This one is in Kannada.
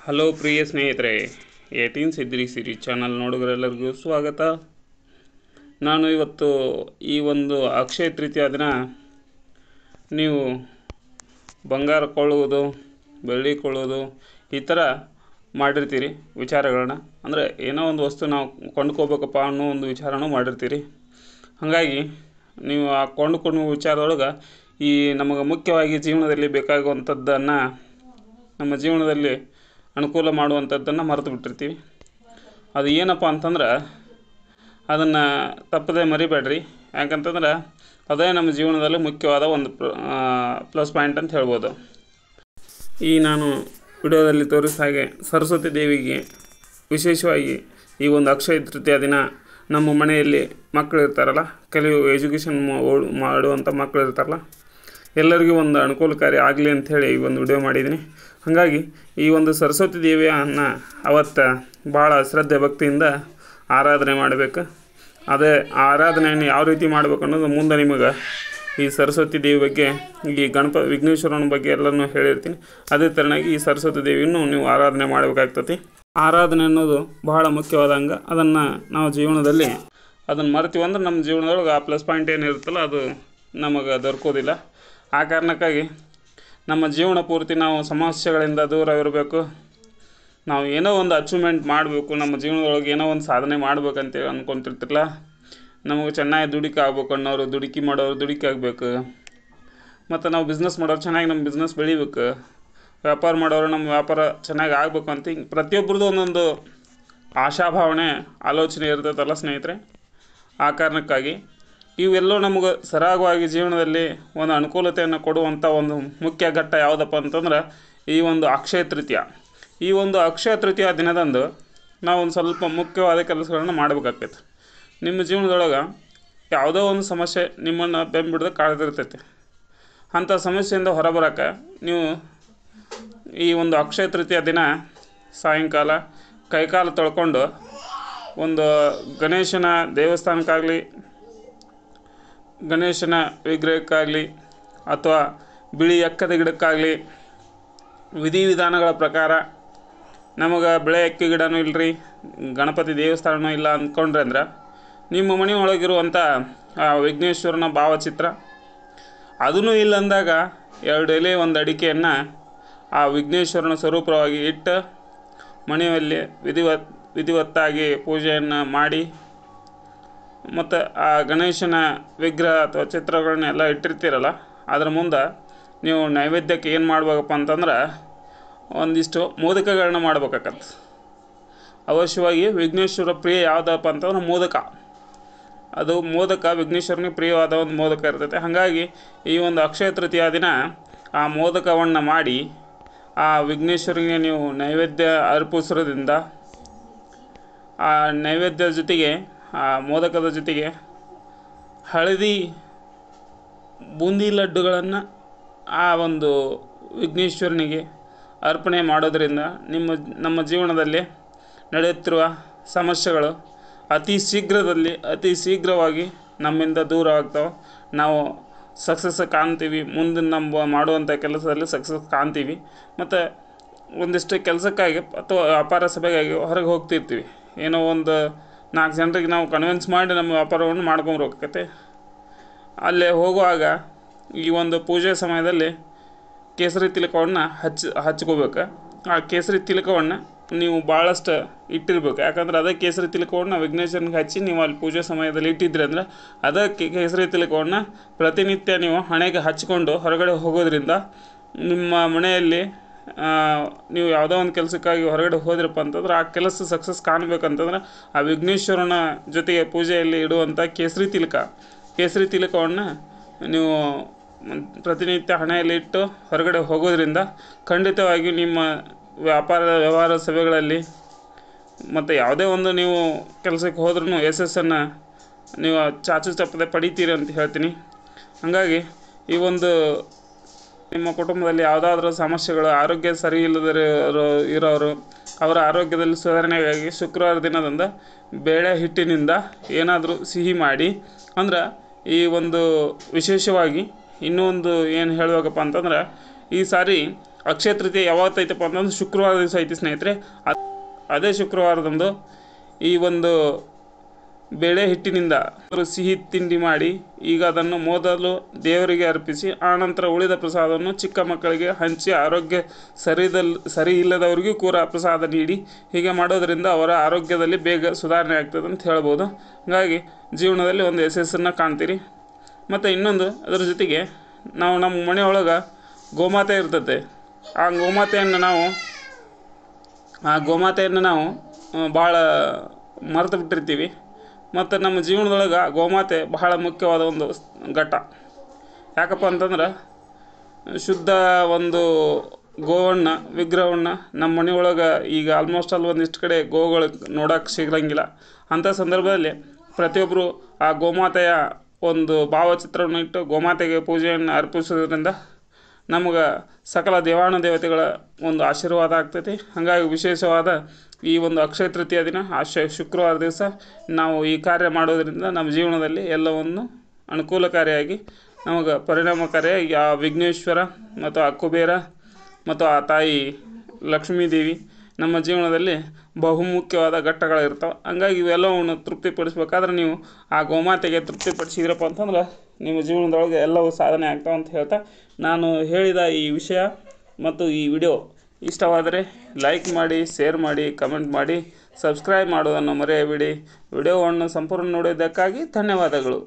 ಹಲೋ ಪ್ರಿಯ ಸ್ನೇಹಿತರೆ, 18 ಸಿದ್ರಿ ಸಿರಿ ಚಾನಲ್ ನೋಡುಗರೆಲ್ಲರಿಗೂ ಸ್ವಾಗತ. ನಾನು ಇವತ್ತು ಈ ಒಂದು ಅಕ್ಷಯ ತೃತೀಯ ದಿನ ನೀವು ಬಂಗಾರ ಕೊಳ್ಳುವುದು, ಬೆಳ್ಳಿ ಕೊಳ್ಳುವುದು ಈ ಥರ ಮಾಡಿರ್ತೀರಿ ವಿಚಾರಗಳನ್ನ. ಅಂದರೆ ಏನೋ ಒಂದು ವಸ್ತು ನಾವು ಕೊಂಡ್ಕೋಬೇಕಪ್ಪ ಅನ್ನೋ ಒಂದು ವಿಚಾರನೂ ಮಾಡಿರ್ತೀರಿ. ಹಾಗಾಗಿ ನೀವು ಆ ಕೊಂಡುಕೊಳ್ಳುವ ವಿಚಾರದೊಳಗೆ ಈ ನಮಗೆ ಮುಖ್ಯವಾಗಿ ಜೀವನದಲ್ಲಿ ಬೇಕಾಗುವಂಥದ್ದನ್ನು, ನಮ್ಮ ಜೀವನದಲ್ಲಿ ಅನುಕೂಲ ಮಾಡುವಂಥದ್ದನ್ನು ಮರೆತು ಬಿಟ್ಟಿರ್ತೀವಿ. ಅದು ಏನಪ್ಪ ಅಂತಂದ್ರೆ ಅದನ್ನು ತಪ್ಪದೆ ಮರಿಬೇಡ್ರಿ. ಯಾಕಂತಂದ್ರೆ ಅದೇ ನಮ್ಮ ಜೀವನದಲ್ಲಿ ಮುಖ್ಯವಾದ ಒಂದು ಪ್ಲಸ್ ಪಾಯಿಂಟ್ ಅಂತ ಹೇಳ್ಬೋದು. ಈ ನಾನು ವಿಡಿಯೋದಲ್ಲಿ ತೋರಿಸಿದ ಹಾಗೆ ಸರಸ್ವತಿ ದೇವಿಗೆ ವಿಶೇಷವಾಗಿ ಈ ಒಂದು ಅಕ್ಷಯ ತೃತೀಯ ದಿನ ನಮ್ಮ ಮನೆಯಲ್ಲಿ ಮಕ್ಕಳು ಇರ್ತಾರಲ್ಲ, ಕೆಲವು ಎಜುಕೇಷನ್ ಮಾಡುವಂಥ ಮಕ್ಕಳು ಇರ್ತಾರಲ್ಲ, ಎಲ್ಲರಿಗೂ ಒಂದು ಅನುಕೂಲಕಾರಿ ಆಗಲಿ ಅಂಥೇಳಿ ಈ ಒಂದು ವಿಡಿಯೋ ಮಾಡಿದ್ದೀನಿ. ಹಾಗಾಗಿ ಈ ಒಂದು ಸರಸ್ವತಿ ದೇವಿಯನ್ನು ಅವತ್ತು ಭಾಳ ಶ್ರದ್ಧೆ ಭಕ್ತಿಯಿಂದ ಆರಾಧನೆ ಮಾಡಬೇಕು. ಅದೇ ಆರಾಧನೆಯನ್ನು ಯಾವ ರೀತಿ ಮಾಡಬೇಕು ಅನ್ನೋದು ಮುಂದೆ ನಿಮಗೆ ಈ ಸರಸ್ವತಿ ದೇವಿ ಬಗ್ಗೆ, ಈ ವಿಘ್ನೇಶ್ವರನ ಬಗ್ಗೆ ಎಲ್ಲನೂ ಹೇಳಿರ್ತೀನಿ. ಅದೇ ಥರನಾಗಿ ಈ ಸರಸ್ವತಿ ದೇವಿಯನ್ನು ನೀವು ಆರಾಧನೆ ಮಾಡಬೇಕಾಗ್ತತಿ. ಆರಾಧನೆ ಅನ್ನೋದು ಬಹಳ ಮುಖ್ಯವಾದ ಅಂಗ. ಅದನ್ನು ನಾವು ಜೀವನದಲ್ಲಿ ಅದನ್ನು ಮರ್ತೀವಿ ಅಂದ್ರೆ ನಮ್ಮ ಜೀವನದೊಳಗೆ ಆ ಪ್ಲಸ್ ಪಾಯಿಂಟ್ ಏನಿರುತ್ತಲ್ಲ ಅದು ನಮಗೆ ದೊರಕೋದಿಲ್ಲ. ಆ ಕಾರಣಕ್ಕಾಗಿ ನಮ್ಮ ಜೀವನ ಪೂರ್ತಿ ನಾವು ಸಮಸ್ಯೆಗಳಿಂದ ದೂರ ಇರಬೇಕು. ನಾವು ಏನೋ ಒಂದು ಅಚೀವ್ಮೆಂಟ್ ಮಾಡಬೇಕು, ನಮ್ಮ ಜೀವನದೊಳಗೆ ಏನೋ ಒಂದು ಸಾಧನೆ ಮಾಡ್ಬೇಕಂತ ಅಂದ್ಕೊತಿರ್ತಿರಲ್ಲ, ನಮಗೆ ಚೆನ್ನಾಗಿ ದುಡಿಕೆ ಆಗ್ಬೇಕು ಅನ್ನೋರು ದುಡುಕಿ ಮಾಡೋರು ದುಡುಕಿ ಆಗಬೇಕು. ಮತ್ತು ನಾವು ಬಿಸ್ನೆಸ್ ಮಾಡೋರು ಚೆನ್ನಾಗಿ ನಮ್ಮ ಬಿಸ್ನೆಸ್ ಬೆಳಿಬೇಕು, ವ್ಯಾಪಾರ ಮಾಡೋರು ನಮ್ಮ ವ್ಯಾಪಾರ ಚೆನ್ನಾಗಿ ಆಗಬೇಕು ಅಂತ ಹಿಂಗೆ ಪ್ರತಿಯೊಬ್ಬರದ್ದು ಒಂದೊಂದು ಆಶಾಭಾವನೆ ಆಲೋಚನೆ ಇರ್ತೈತಲ್ಲ ಸ್ನೇಹಿತರೆ. ಆ ಕಾರಣಕ್ಕಾಗಿ ಇವೆಲ್ಲೂ ನಮಗೆ ಸರಾಗವಾಗಿ ಜೀವನದಲ್ಲಿ ಒಂದು ಅನುಕೂಲತೆಯನ್ನು ಕೊಡುವಂಥ ಒಂದು ಮುಖ್ಯ ಘಟ್ಟ ಯಾವುದಪ್ಪ ಅಂತಂದ್ರೆ ಈ ಒಂದು ಅಕ್ಷಯ ತೃತೀಯ. ಈ ಒಂದು ಅಕ್ಷಯ ತೃತೀಯ ದಿನದಂದು ನಾವು ಒಂದು ಸ್ವಲ್ಪ ಮುಖ್ಯವಾದ ಕೆಲಸಗಳನ್ನು ಮಾಡಬೇಕಾಗ್ತೈತೆ. ನಿಮ್ಮ ಜೀವನದೊಳಗೆ ಯಾವುದೋ ಒಂದು ಸಮಸ್ಯೆ ನಿಮ್ಮನ್ನು ಬೆಂಬಿಡ್ದು ಕಾಡ್ತಿರ್ತೈತೆ. ಅಂಥ ಸಮಸ್ಯೆಯಿಂದ ಹೊರಬರೋಕ್ಕೆ ನೀವು ಈ ಒಂದು ಅಕ್ಷಯ ತೃತೀಯ ದಿನ ಸಾಯಂಕಾಲ ಕೈಕಾಲು ತೊಳ್ಕೊಂಡು ಒಂದು ಗಣೇಶನ ದೇವಸ್ಥಾನಕ್ಕಾಗಲಿ, ಗಣೇಶನ ವಿಗ್ರಹಕ್ಕಾಗಲಿ ಅಥವಾ ಬಿಳಿ ಎಕ್ಕದ ಗಿಡಕ್ಕಾಗಲಿ ವಿಧಿವಿಧಾನಗಳ ಪ್ರಕಾರ, ನಮಗೆ ಬೆಳೆ ಎಕ್ಕಿ ಗಿಡನೂ ಇಲ್ಲರಿ, ಗಣಪತಿ ದೇವಸ್ಥಾನವೂ ಇಲ್ಲ ಅಂದ್ಕೊಂಡ್ರೆ ಅಂದ್ರೆ ನಿಮ್ಮ ಮನೆಯೊಳಗಿರುವಂಥ ವಿಘ್ನೇಶ್ವರನ ಭಾವಚಿತ್ರ ಅದೂ ಇಲ್ಲ ಅಂದಾಗ 2 ಎಲೆ 1 ಅಡಿಕೆಯನ್ನು ಆ ವಿಘ್ನೇಶ್ವರನ ಸ್ವರೂಪವಾಗಿ ಇಟ್ಟು ಮನೆಯಲ್ಲಿ ವಿಧಿವತ್ತಾಗಿ ಪೂಜೆಯನ್ನು ಮಾಡಿ, ಮತ್ತು ಆ ಗಣೇಶನ ವಿಗ್ರಹ ಅಥವಾ ಚಿತ್ರಗಳನ್ನೆಲ್ಲ ಇಟ್ಟಿರ್ತೀರಲ್ಲ, ಅದ್ರ ಮುಂದೆ ನೀವು ನೈವೇದ್ಯಕ್ಕೆ ಏನು ಮಾಡ್ಬೇಕಪ್ಪ ಅಂತಂದ್ರೆ ಒಂದಿಷ್ಟು ಮೋದಕಗಳನ್ನ ಮಾಡ್ಬೇಕಾಗತ್ತೆ. ಅವಶ್ಯವಾಗಿ ವಿಘ್ನೇಶ್ವರ ಪ್ರಿಯ ಯಾವುದಪ್ಪ ಅಂತಂದ್ರೆ ಮೋದಕ. ಅದು ಮೋದಕ ವಿಘ್ನೇಶ್ವರನಿಗೆ ಪ್ರಿಯವಾದ ಒಂದು ಮೋದಕ ಇರ್ತೈತೆ. ಹಾಗಾಗಿ ಈ ಒಂದು ಅಕ್ಷಯ ತೃತೀಯ ದಿನ ಆ ಮೋದಕವನ್ನು ಮಾಡಿ ಆ ವಿಘ್ನೇಶ್ವರಿಗೆ ನೀವು ನೈವೇದ್ಯ ಅರ್ಪಿಸೋದ್ರಿಂದ ಆ ನೈವೇದ್ಯದ ಜೊತೆಗೆ, ಆ ಮೋದಕದ ಜೊತೆಗೆ ಹಳದಿ ಬೂಂದಿ ಲಡ್ಡುಗಳನ್ನು ಆ ಒಂದು ವಿಘ್ನೇಶ್ವರನಿಗೆ ಅರ್ಪಣೆ ಮಾಡೋದರಿಂದ ನಮ್ಮ ಜೀವನದಲ್ಲಿ ನಡೆಯುತ್ತಿರುವ ಸಮಸ್ಯೆಗಳು ಅತಿ ಶೀಘ್ರವಾಗಿ ನಮ್ಮಿಂದ ದೂರ ಆಗ್ತವೆ. ನಾವು ಸಕ್ಸಸ್ ಕಾಣ್ತೀವಿ, ಮುಂದೆ ನಮ್ಮ ಮಾಡುವಂಥ ಕೆಲಸದಲ್ಲಿ ಸಕ್ಸಸ್ ಕಾಣ್ತೀವಿ. ಮತ್ತು ಒಂದಿಷ್ಟು ಕೆಲಸಕ್ಕಾಗಿ ಅಥವಾ ವ್ಯಾಪಾರ ಸಭೆಗಾಗಿ ಹೊರಗೆ ಹೋಗ್ತಿರ್ತೀವಿ. ಏನೋ ಒಂದು 4 ಜನರಿಗೆ ನಾವು ಕನ್ವಿನ್ಸ್ ಮಾಡಿ ನಮ್ಮ ವ್ಯಾಪಾರವನ್ನು ಮಾಡ್ಕೊಂಬರ್ಬೇಕಾಗತ್ತೆ. ಅಲ್ಲೇ ಹೋಗುವಾಗ ಈ ಒಂದು ಪೂಜೆ ಸಮಯದಲ್ಲಿ ಕೇಸರಿ ತಿಲಕವನ್ನು ಹಚ್ಕೋಬೇಕು. ಆ ಕೇಸರಿ ತಿಲಕವನ್ನು ನೀವು ಭಾಳಷ್ಟು ಇಟ್ಟಿರ್ಬೇಕು. ಯಾಕಂದ್ರೆ ಅದೇ ಕೇಸರಿ ತಿಲಕವನ್ನು ವಿಘ್ನೇಶ್ವರನಿಗೆ ಹಚ್ಚಿ ನೀವು ಅಲ್ಲಿ ಪೂಜೆ ಸಮಯದಲ್ಲಿ ಇಟ್ಟಿದ್ರಿ ಅಂದರೆ ಅದಕ್ಕೆ ಕೇಸರಿ ತಿಲಕವನ್ನು ಪ್ರತಿನಿತ್ಯ ನೀವು ಹಣೆಗೆ ಹಚ್ಕೊಂಡು ಹೊರಗಡೆ ಹೋಗೋದ್ರಿಂದ ನಿಮ್ಮ ಮನೆಯಲ್ಲಿ ನೀವು ಯಾವುದೋ ಒಂದು ಕೆಲಸಕ್ಕಾಗಿ ಹೊರಗಡೆ ಹೋದ್ರಪ್ಪ ಅಂತಂದ್ರೆ ಆ ಕೆಲಸ ಸಕ್ಸಸ್ ಕಾಣಬೇಕಂತಂದ್ರೆ ಆ ವಿಘ್ನೇಶ್ವರನ ಜೊತೆಗೆ ಪೂಜೆಯಲ್ಲಿ ಇಡುವಂಥ ಕೇಸರಿ ತಿಲಕವನ್ನು ನೀವು ಪ್ರತಿನಿತ್ಯ ಹಣೆಯಲ್ಲಿ ಇಟ್ಟು ಹೊರಗಡೆ ಹೋಗೋದ್ರಿಂದ ಖಂಡಿತವಾಗಿ ನಿಮ್ಮ ವ್ಯವಹಾರ ಸಭೆಗಳಲ್ಲಿ ಮತ್ತು ಯಾವುದೇ ಒಂದು ನೀವು ಕೆಲಸಕ್ಕೆ ಹೋದ್ರೂ ಯಶಸ್ಸನ್ನು ನೀವು ಚಾಚು ತಪ್ಪದೆ ಪಡಿತೀರಿ ಅಂತ ಹೇಳ್ತೀನಿ. ಹಾಗಾಗಿ ಈ ಒಂದು ನಿಮ್ಮ ಕುಟುಂಬದಲ್ಲಿ ಯಾವುದಾದ್ರೂ ಸಮಸ್ಯೆಗಳು, ಆರೋಗ್ಯ ಸರಿ ಇರೋರು ಅವರ ಆರೋಗ್ಯದಲ್ಲಿ ಸುಧಾರಣೆಗಾಗಿ ಶುಕ್ರವಾರ ದಿನದಂದು ಬೇಳೆ ಹಿಟ್ಟಿನಿಂದ ಏನಾದರೂ ಸಿಹಿ ಮಾಡಿ, ಅಂದ್ರೆ ಈ ಒಂದು ವಿಶೇಷವಾಗಿ ಇನ್ನೂ ಒಂದು ಏನು ಹೇಳಬೇಕಪ್ಪ ಅಂತಂದ್ರೆ ಈ ಸಾರಿ ಅಕ್ಷಯ ತೃತೀಯ ಯಾವತ್ತೈತಪ್ಪ ಅಂತಂದ್ರೆ ಶುಕ್ರವಾರ ದಿವಸ ಐತಿ ಸ್ನೇಹಿತರೆ. ಅದೇ ಶುಕ್ರವಾರದಂದು ಈ ಒಂದು ಬೇಳೆ ಹಿಟ್ಟಿನಿಂದ ಸಿಹಿ ತಿಂಡಿ ಮಾಡಿ ಈಗ ಅದನ್ನು ಮೊದಲು ದೇವರಿಗೆ ಅರ್ಪಿಸಿ ಆನಂತರ ಉಳಿದ ಪ್ರಸಾದವನ್ನು ಚಿಕ್ಕ ಮಕ್ಕಳಿಗೆ ಹಂಚಿ ಆರೋಗ್ಯ ಸರಿ ಇಲ್ಲದವರಿಗೂ ಕೂಡ ಪ್ರಸಾದ ನೀಡಿ ಹೀಗೆ ಮಾಡೋದರಿಂದ ಅವರ ಆರೋಗ್ಯದಲ್ಲಿ ಬೇಗ ಸುಧಾರಣೆ ಆಗ್ತದೆ ಅಂತ ಹೇಳ್ಬೋದು. ಹಾಗಾಗಿ ಜೀವನದಲ್ಲಿ ಒಂದು ಯಶಸ್ಸನ್ನು ಕಾಣ್ತೀರಿ. ಮತ್ತು ಇನ್ನೊಂದು ಅದರ ಜೊತೆಗೆ ನಾವು ನಮ್ಮ ಮನೆಯೊಳಗೆ ಗೋಮಾತೆ ಇರ್ತದೆ. ಆ ಗೋಮಾತೆಯನ್ನು ನಾವು ಭಾಳ ಮರೆತು ಬಿಟ್ಟಿರ್ತೀವಿ. ಮತ್ತು ನಮ್ಮ ಜೀವನದೊಳಗೆ ಗೋಮಾತೆ ಬಹಳ ಮುಖ್ಯವಾದ ಒಂದು ಘಟ್ಟ. ಯಾಕಪ್ಪ ಅಂತಂದ್ರೆ ಶುದ್ಧ ಒಂದು ಗೋವನ್ನು ವಿಗ್ರಹವನ್ನು ನಮ್ಮ ಮನೆಯೊಳಗೆ ಈಗ ಆಲ್ಮೋಸ್ಟ್ ಒಂದಿಷ್ಟು ಕಡೆ ಗೋಗಳು ನೋಡೋಕೆ ಸಿಗಂಗಿಲ್ಲ. ಅಂಥ ಸಂದರ್ಭದಲ್ಲಿ ಪ್ರತಿಯೊಬ್ಬರು ಆ ಗೋಮಾತೆಯ ಒಂದು ಭಾವಚಿತ್ರವನ್ನು ಇಟ್ಟು ಗೋಮಾತೆಗೆ ಪೂಜೆಯನ್ನು ಅರ್ಪಿಸೋದ್ರಿಂದ ನಮಗೆ ಸಕಲ ದೇವಾನುದೇವತೆಗಳ ಒಂದು ಆಶೀರ್ವಾದ ಆಗ್ತೈತಿ. ಹಾಗಾಗಿ ವಿಶೇಷವಾದ ಈ ಒಂದು ಅಕ್ಷಯ ತೃತೀಯ ದಿನ ಶುಕ್ರವಾರ ದಿವಸ ನಾವು ಈ ಕಾರ್ಯ ಮಾಡೋದರಿಂದ ನಮ್ಮ ಜೀವನದಲ್ಲಿ ಎಲ್ಲವನ್ನು ಅನುಕೂಲಕಾರಿಯಾಗಿ ನಮಗೆ ಪರಿಣಾಮಕಾರಿಯಾಗಿ ಆ ವಿಘ್ನೇಶ್ವರ ಮತ್ತು ಆ ಕುಬೇರ ಮತ್ತು ಆ ತಾಯಿ ಲಕ್ಷ್ಮೀದೇವಿ ನಮ್ಮ ಜೀವನದಲ್ಲಿ ಬಹುಮುಖ್ಯವಾದ ಘಟ್ಟಗಳಿರ್ತಾವೆ. ಹಂಗಾಗಿ ಇವೆಲ್ಲವನ್ನು ತೃಪ್ತಿಪಡಿಸ್ಬೇಕಾದ್ರೆ ನೀವು ಆ ಗೋಮಾತೆಗೆ ತೃಪ್ತಿಪಡಿಸಿದ್ರಪ್ಪ ಅಂತಂದ್ರೆ ನಿಮ್ಮ ಜೀವನದೊಳಗೆ ಎಲ್ಲವೂ ಸಾಧನೆ ಆಗ್ತಾವೆ ಅಂತ ಹೇಳ್ತಾ, ನಾನು ಹೇಳಿದ ಈ ವಿಷಯ ಮತ್ತು ಈ ವಿಡಿಯೋ ಇಷ್ಟವಾದರೆ ಲೈಕ್ ಮಾಡಿ, ಶೇರ್ ಮಾಡಿ, ಕಮೆಂಟ್ ಮಾಡಿ, ಸಬ್ಸ್ಕ್ರೈಬ್ ಮಾಡೋದನ್ನು ಮರೆಯಬೇಡಿ. ವಿಡಿಯೋವನ್ನು ಸಂಪೂರ್ಣ ನೋಡಿದ್ದಕ್ಕಾಗಿ ಧನ್ಯವಾದಗಳು.